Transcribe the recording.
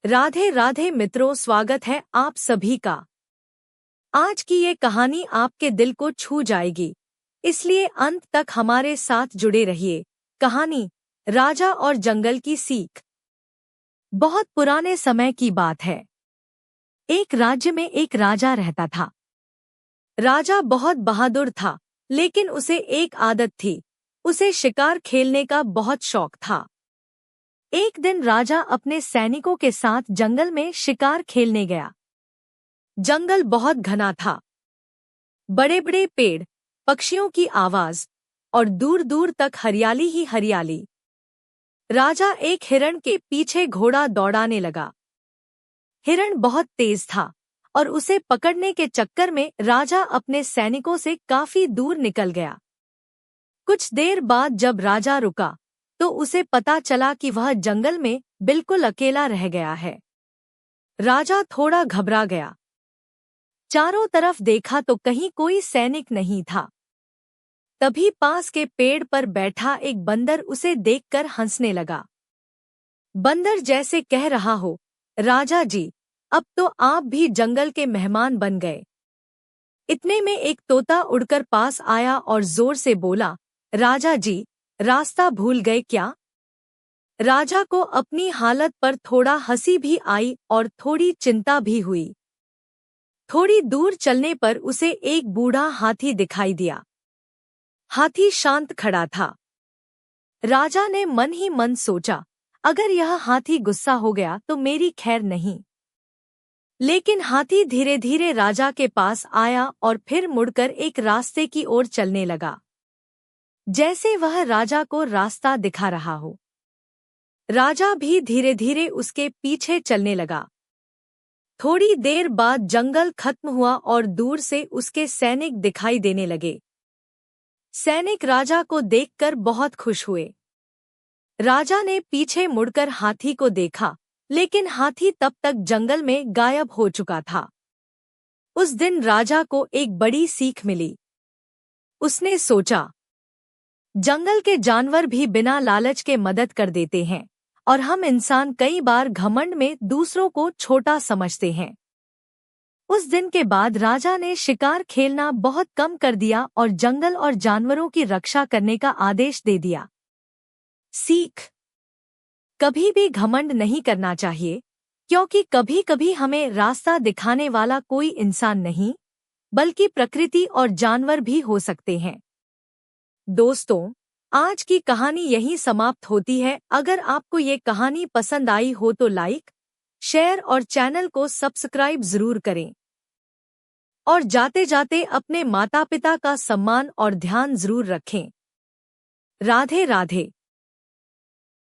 राधे राधे मित्रों, स्वागत है आप सभी का। आज की ये कहानी आपके दिल को छू जाएगी, इसलिए अंत तक हमारे साथ जुड़े रहिए। कहानी राजा और जंगल की सीख। बहुत पुराने समय की बात है। एक राज्य में एक राजा रहता था। राजा बहुत बहादुर था, लेकिन उसे एक आदत थी। उसे शिकार खेलने का बहुत शौक था। एक दिन राजा अपने सैनिकों के साथ जंगल में शिकार खेलने गया। जंगल बहुत घना था। बड़े बड़े पेड़, पक्षियों की आवाज और दूर दूर तक हरियाली ही हरियाली। राजा एक हिरण के पीछे घोड़ा दौड़ाने लगा। हिरण बहुत तेज था और उसे पकड़ने के चक्कर में राजा अपने सैनिकों से काफी दूर निकल गया। कुछ देर बाद जब राजा रुका तो उसे पता चला कि वह जंगल में बिल्कुल अकेला रह गया है। राजा थोड़ा घबरा गया। चारों तरफ देखा तो कहीं कोई सैनिक नहीं था। तभी पास के पेड़ पर बैठा एक बंदर उसे देखकर हंसने लगा। बंदर जैसे कह रहा हो, राजा जी, अब तो आप भी जंगल के मेहमान बन गए। इतने में एक तोता उड़कर पास आया और जोर से बोला, राजा जी, रास्ता भूल गए क्या? राजा को अपनी हालत पर थोड़ा हंसी भी आई और थोड़ी चिंता भी हुई। थोड़ी दूर चलने पर उसे एक बूढ़ा हाथी दिखाई दिया। हाथी शांत खड़ा था। राजा ने मन ही मन सोचा, अगर यह हाथी गुस्सा हो गया तो मेरी खैर नहीं। लेकिन हाथी धीरे धीरे राजा के पास आया और फिर मुड़कर एक रास्ते की ओर चलने लगा, जैसे वह राजा को रास्ता दिखा रहा हो। राजा भी धीरे धीरे उसके पीछे चलने लगा। थोड़ी देर बाद जंगल खत्म हुआ और दूर से उसके सैनिक दिखाई देने लगे। सैनिक राजा को देखकर बहुत खुश हुए। राजा ने पीछे मुड़कर हाथी को देखा, लेकिन हाथी तब तक जंगल में गायब हो चुका था। उस दिन राजा को एक बड़ी सीख मिली। उसने सोचा, जंगल के जानवर भी बिना लालच के मदद कर देते हैं और हम इंसान कई बार घमंड में दूसरों को छोटा समझते हैं। उस दिन के बाद राजा ने शिकार खेलना बहुत कम कर दिया और जंगल और जानवरों की रक्षा करने का आदेश दे दिया। सीख: कभी भी घमंड नहीं करना चाहिए, क्योंकि कभी कभी हमें रास्ता दिखाने वाला कोई इंसान नहीं, बल्कि प्रकृति और जानवर भी हो सकते हैं। दोस्तों, आज की कहानी यहीं समाप्त होती है। अगर आपको ये कहानी पसंद आई हो तो लाइक, शेयर और चैनल को सब्सक्राइब जरूर करें। और जाते जाते अपने माता पिता का सम्मान और ध्यान जरूर रखें। राधे राधे।